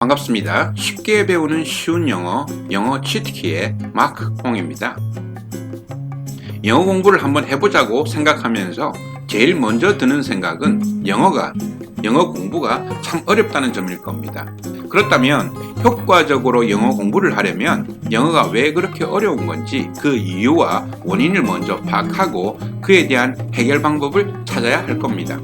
반갑습니다. 쉽게 배우는 쉬운 영어 치트키의 마크 홍입니다. 영어 공부를 한번 해보자고 생각하면서 제일 먼저 드는 생각은 영어 공부가 참 어렵다는 점일 겁니다. 그렇다면 효과적으로 영어 공부를 하려면 영어가 왜 그렇게 어려운 건지 그 이유와 원인을 먼저 파악하고 그에 대한 해결 방법을 찾아야 할 겁니다.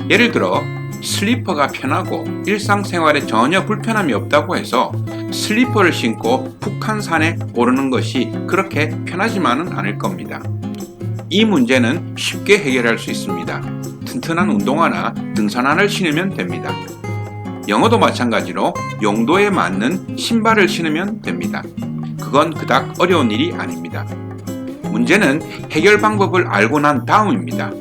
예를 들어 슬리퍼가 편하고 일상생활에 전혀 불편함이 없다고 해서 슬리퍼를 신고 북한산에 오르는 것이 그렇게 편하지만은 않을 겁니다. 이 문제는 쉽게 해결할 수 있습니다. 튼튼한 운동화나 등산화를 신으면 됩니다. 영어도 마찬가지로 용도에 맞는 신발을 신으면 됩니다. 그건 그닥 어려운 일이 아닙니다. 문제는 해결 방법을 알고 난 다음입니다.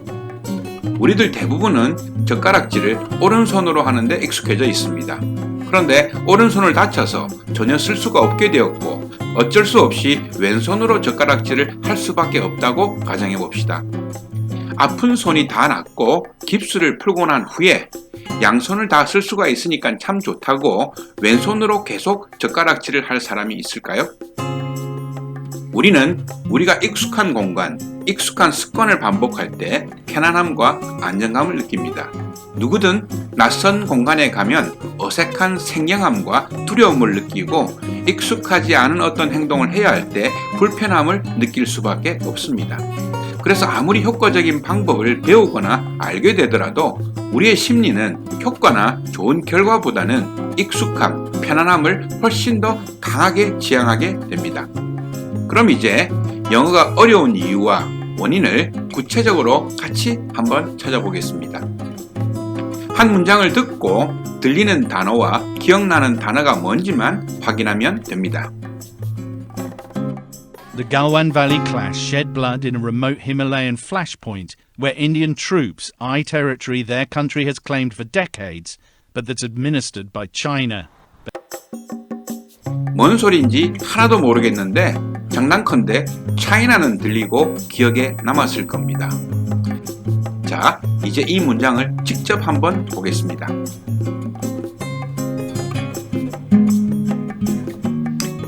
우리들 대부분은 젓가락질을 오른손으로 하는데 익숙해져 있습니다. 그런데 오른손을 다쳐서 전혀 쓸 수가 없게 되었고 어쩔 수 없이 왼손으로 젓가락질을 할 수밖에 없다고 가정해 봅시다. 아픈 손이 다 낫고 깁스를 풀고 난 후에 양손을 다 쓸 수가 있으니까 참 좋다고 왼손으로 계속 젓가락질을 할 사람이 있을까요? 우리는 우리가 익숙한 공간, 익숙한 습관을 반복할 때 편안함과 안정감을 느낍니다. 누구든 낯선 공간에 가면 어색한 생경함과 두려움을 느끼고 익숙하지 않은 어떤 행동을 해야 할 때 불편함을 느낄 수밖에 없습니다. 그래서 아무리 효과적인 방법을 배우거나 알게 되더라도 우리의 심리는 효과나 좋은 결과보다는 익숙함, 편안함을 훨씬 더 강하게 지향하게 됩니다. 그럼 이제 영어가 어려운 이유와 원인을 구체적으로 같이 한번 찾아보겠습니다. 한 문장을 듣고 들리는 단어와 기억나는 단어가 뭔지만 확인하면 됩니다. The Galwan Valley clash shed blood in a remote Himalayan flashpoint where Indian troops eye territory their country has claimed for decades, but that's administered by China. 뭔 소리인지 하나도 모르겠는데 장난컨대 차이나는 들리고 기억에 남았을 겁니다. 자, 이제 이 문장을 직접 한번 보겠습니다.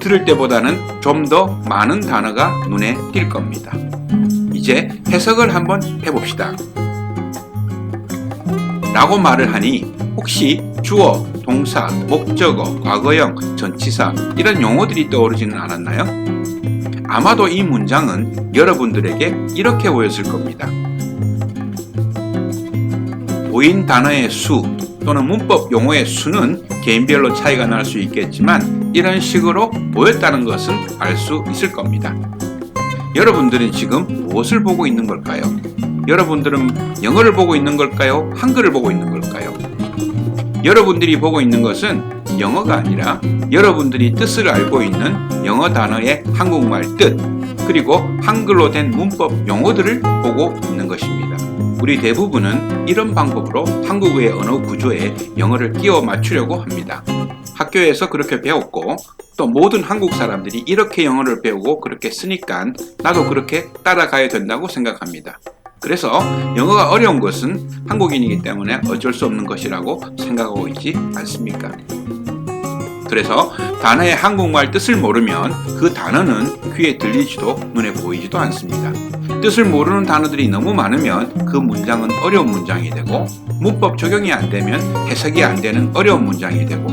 들을 때보다는 좀 더 많은 단어가 눈에 띌 겁니다. 이제 해석을 한번 해봅시다. 라고 말을 하니 혹시 주어, 동사, 목적어, 과거형, 전치사 이런 용어들이 떠오르지는 않았나요? 아마도 이 문장은 여러분들에게 이렇게 보였을 겁니다. 보인 단어의 수 또는 문법 용어의 수는 개인별로 차이가 날 수 있겠지만 이런 식으로 보였다는 것은 알 수 있을 겁니다. 여러분들은 지금 무엇을 보고 있는 걸까요? 여러분들은 영어를 보고 있는 걸까요? 한글을 보고 있는 걸까요? 여러분들이 보고 있는 것은 영어가 아니라 여러분들이 뜻을 알고 있는 영어 단어의 한국말 뜻 그리고 한글로 된 문법 용어들을 보고 있는 것입니다. 우리 대부분은 이런 방법으로 한국의 언어 구조에 영어를 끼워 맞추려고 합니다. 학교에서 그렇게 배웠고 또 모든 한국 사람들이 이렇게 영어를 배우고 그렇게 쓰니까 나도 그렇게 따라가야 된다고 생각합니다. 그래서 영어가 어려운 것은 한국인이기 때문에 어쩔 수 없는 것이라고 생각하고 있지 않습니까? 그래서 단어의 한국말 뜻을 모르면 그 단어는 귀에 들리지도 눈에 보이지도 않습니다. 뜻을 모르는 단어들이 너무 많으면 그 문장은 어려운 문장이 되고 문법 적용이 안 되면 해석이 안 되는 어려운 문장이 되고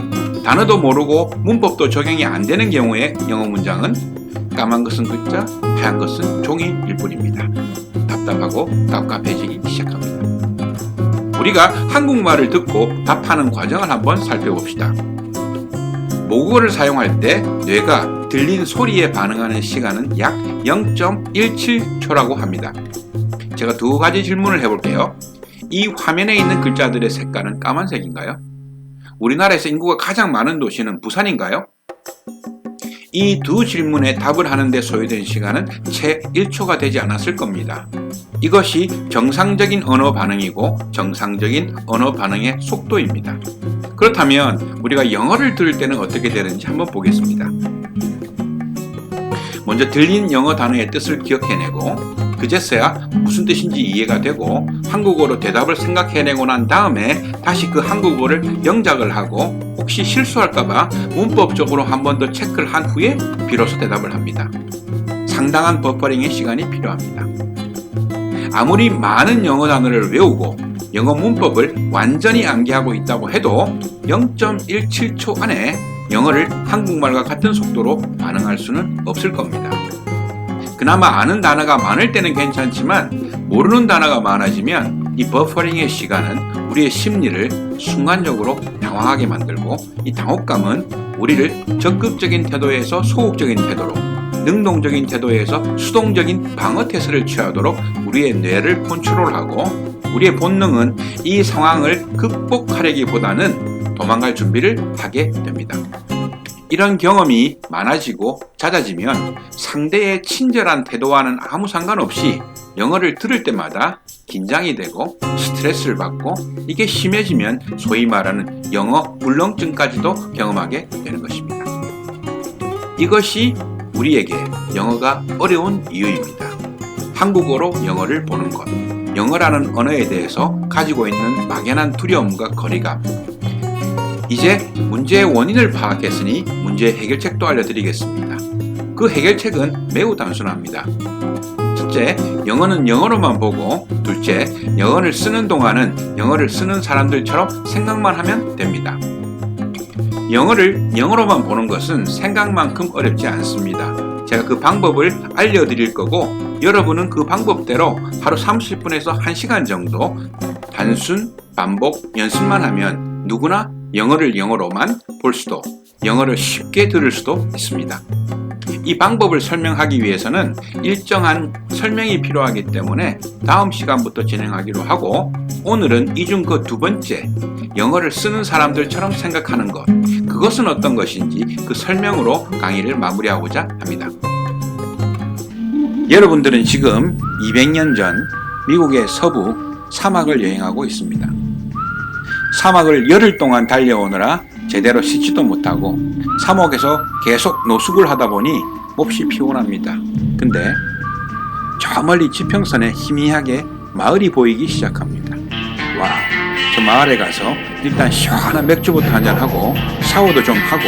단어도 모르고 문법도 적용이 안 되는 경우에 영어 문장은 까만 것은 글자, 하얀 것은 종이일 뿐입니다. 답답하고 답답해지기 시작합니다. 우리가 한국말을 듣고 답하는 과정을 한번 살펴봅시다. 모국어를 사용할 때 뇌가 들린 소리에 반응하는 시간은 약 0.17초라고 합니다. 제가 두 가지 질문을 해볼게요. 이 화면에 있는 글자들의 색깔은 까만색인가요? 우리나라에서 인구가 가장 많은 도시는 부산인가요? 이 두 질문에 답을 하는데 소요된 시간은 채 1초가 되지 않았을 겁니다. 이것이 정상적인 언어 반응이고 정상적인 언어 반응의 속도입니다. 그렇다면 우리가 영어를 들을 때는 어떻게 되는지 한번 보겠습니다. 먼저 들린 영어 단어의 뜻을 기억해내고 그제서야 무슨 뜻인지 이해가 되고 한국어로 대답을 생각해내고 난 다음에 다시 그 한국어를 영작을 하고 혹시 실수할까봐 문법적으로 한 번 더 체크를 한 후에 비로소 대답을 합니다. 상당한 버퍼링의 시간이 필요합니다. 아무리 많은 영어 단어를 외우고 영어 문법을 완전히 암기하고 있다고 해도 0.17초 안에 영어를 한국말과 같은 속도로 반응할 수는 없을 겁니다. 그나마 아는 단어가 많을 때는 괜찮지만 모르는 단어가 많아지면 이 버퍼링의 시간은 우리의 심리를 순간적으로 당황하게 만들고, 이 당혹감은 우리를 적극적인 태도에서 소극적인 태도로, 능동적인 태도에서 수동적인 방어 태세를 취하도록 우리의 뇌를 컨트롤하고, 우리의 본능은 이 상황을 극복하려기보다는 도망갈 준비를 하게 됩니다. 이런 경험이 많아지고 잦아지면 상대의 친절한 태도와는 아무 상관없이 영어를 들을 때마다 긴장이 되고 스트레스를 받고, 이게 심해지면 소위 말하는 영어 울렁증까지도 경험하게 되는 것입니다. 이것이 우리에게 영어가 어려운 이유입니다. 한국어로 영어를 보는 것, 영어라는 언어에 대해서 가지고 있는 막연한 두려움과 거리감. 이제 문제의 원인을 파악했으니 문제의 해결책도 알려드리겠습니다. 그 해결책은 매우 단순합니다. 첫째, 영어는 영어로만 보고, 둘째, 영어를 쓰는 동안은 영어를 쓰는 사람들처럼 생각만 하면 됩니다. 영어를 영어로만 보는 것은 생각만큼 어렵지 않습니다. 제가 그 방법을 알려드릴 거고, 여러분은 그 방법대로 하루 30분에서 1시간 정도 단순 반복 연습만 하면 누구나 영어를 영어로만 볼 수도, 영어를 쉽게 들을 수도 있습니다. 이 방법을 설명하기 위해서는 일정한 설명이 필요하기 때문에 다음 시간부터 진행하기로 하고, 오늘은 이 중 그 두 번째, 영어를 쓰는 사람들처럼 생각하는 것, 그것은 어떤 것인지 그 설명으로 강의를 마무리하고자 합니다. 여러분들은 지금 200년 전 미국의 서부 사막을 여행하고 있습니다. 사막을 열흘 동안 달려오느라 제대로 씻지도 못하고 사막에서 계속 노숙을 하다 보니 몹시 피곤합니다. 근데 저 멀리 지평선에 희미하게 마을이 보이기 시작합니다. 와, 저 마을에 가서 일단 시원한 맥주부터 한잔하고 샤워도 좀 하고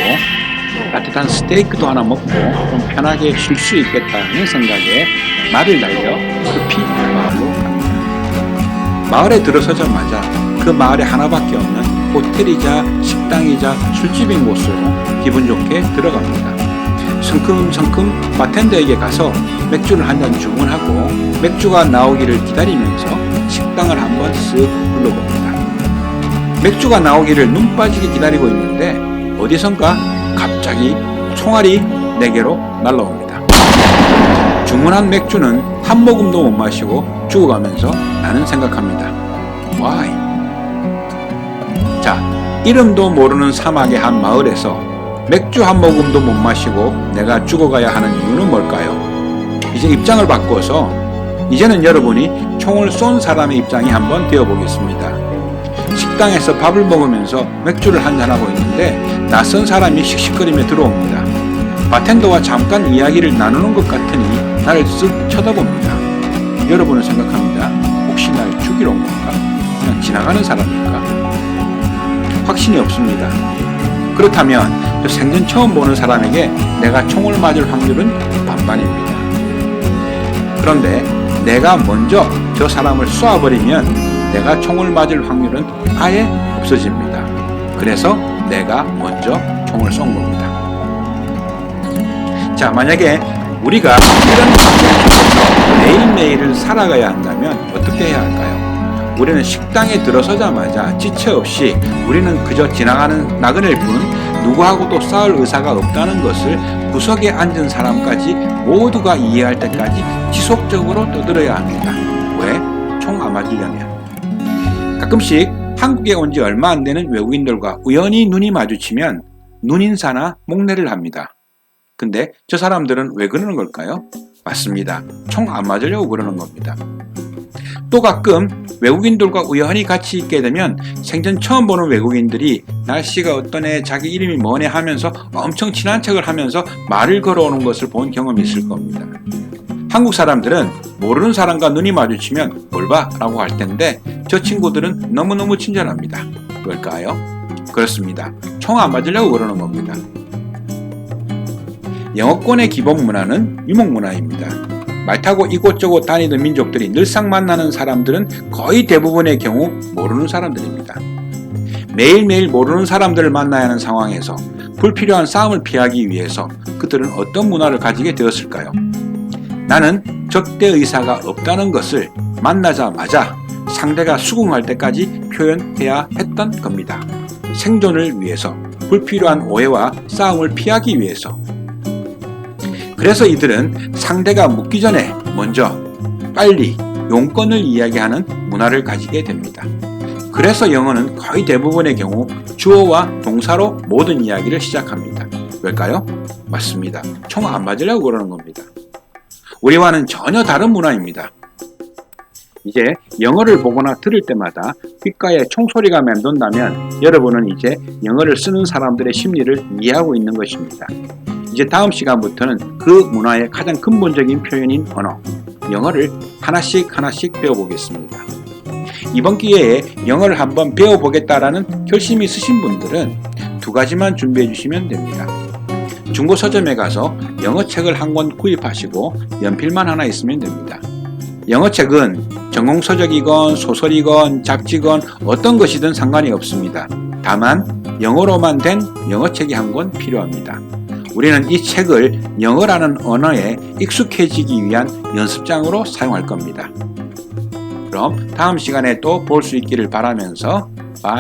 따뜻한 스테이크도 하나 먹고 좀 편하게 쉴 수 있겠다는 생각에 말을 달려 급히 마을로 갑니다. 마을에 들어서자마자 그 마을에 하나밖에 없는 호텔이자 식당이자 술집인 곳으로 기분 좋게 들어갑니다. 성큼성큼 바텐더에게 가서 맥주를 한 잔 주문하고 맥주가 나오기를 기다리면서 식당을 한번 쓱 둘러봅니다. 맥주가 나오기를 눈 빠지게 기다리고 있는데 어디선가 갑자기 총알이 내게로 날라옵니다. 주문한 맥주는 한 모금도 못 마시고 죽어가면서 나는 생각합니다. Why? 자, 이름도 모르는 사막의 한 마을에서 맥주 한 모금도 못 마시고 내가 죽어가야 하는 이유는 뭘까요? 이제 입장을 바꿔서 이제는 여러분이 총을 쏜 사람의 입장이 한번 되어보겠습니다. 식당에서 밥을 먹으면서 맥주를 한잔하고 있는데 낯선 사람이 씩씩거리며 들어옵니다. 바텐더와 잠깐 이야기를 나누는 것 같으니 나를 쓱 쳐다봅니다. 여러분은 생각합니다. 혹시 날 죽이러 온 건가? 그냥 지나가는 사람일까? 확신이 없습니다. 그렇다면 저 생전 처음 보는 사람에게 내가 총을 맞을 확률은 반반입니다. 그런데 내가 먼저 저 사람을 쏴버리면 내가 총을 맞을 확률은 아예 없어집니다. 그래서 내가 먼저 총을 쏜 겁니다. 자, 만약에 우리가 이런 환경 속에서 매일매일을 살아가야 한다면 어떻게 해야 할까요? 우리는 식당에 들어서자마자 지체 없이 우리는 그저 지나가는 나그네일 뿐 누구하고도 싸울 의사가 없다는 것을 구석에 앉은 사람까지 모두가 이해할 때까지 지속적으로 떠들어야 합니다. 왜? 총 안 맞으려면. 가끔씩 한국에 온 지 얼마 안 되는 외국인들과 우연히 눈이 마주치면 눈인사나 목례를 합니다. 근데 저 사람들은 왜 그러는 걸까요? 맞습니다. 총 안 맞으려고 그러는 겁니다. 또 가끔 외국인들과 우연히 같이 있게 되면 생전 처음 보는 외국인들이 날씨가 어떠네, 자기 이름이 뭐네 하면서 엄청 친한 척을 하면서 말을 걸어오는 것을 본 경험이 있을 겁니다. 한국 사람들은 모르는 사람과 눈이 마주치면 뭘 봐? 라고 할 텐데 저 친구들은 너무너무 친절합니다. 왜일까요? 그렇습니다. 총 안 맞으려고 그러는 겁니다. 영어권의 기본 문화는 유목 문화입니다. 말 타고 이곳저곳 다니던 민족들이 늘상 만나는 사람들은 거의 대부분의 경우 모르는 사람들입니다. 매일매일 모르는 사람들을 만나야 하는 상황에서 불필요한 싸움을 피하기 위해서 그들은 어떤 문화를 가지게 되었을까요? 나는 적대 의사가 없다는 것을 만나자마자 상대가 수긍할 때까지 표현해야 했던 겁니다. 생존을 위해서, 불필요한 오해와 싸움을 피하기 위해서. 그래서 이들은 상대가 묻기 전에 먼저 빨리 용건을 이야기하는 문화를 가지게 됩니다. 그래서 영어는 거의 대부분의 경우 주어와 동사로 모든 이야기를 시작합니다. 왜일까요? 맞습니다. 총 안 맞으려고 그러는 겁니다. 우리와는 전혀 다른 문화입니다. 이제 영어를 보거나 들을 때마다 귓가에 총소리가 맴돈다면 여러분은 이제 영어를 쓰는 사람들의 심리를 이해하고 있는 것입니다. 이제 다음 시간부터는 그 문화의 가장 근본적인 표현인 언어, 영어를 하나씩 배워보겠습니다. 이번 기회에 영어를 한번 배워보겠다라는 결심이 있으신 분들은 두 가지만 준비해 주시면 됩니다. 중고 서점에 가서 영어책을 한 권 구입하시고 연필만 하나 있으면 됩니다. 영어책은 전공서적이건 소설이건 잡지건 어떤 것이든 상관이 없습니다. 다만 영어로만 된 영어책이 한 권 필요합니다. 우리는 이 책을 영어라는 언어에 익숙해지기 위한 연습장으로 사용할 겁니다. 그럼 다음 시간에 또 볼 수 있기를 바라면서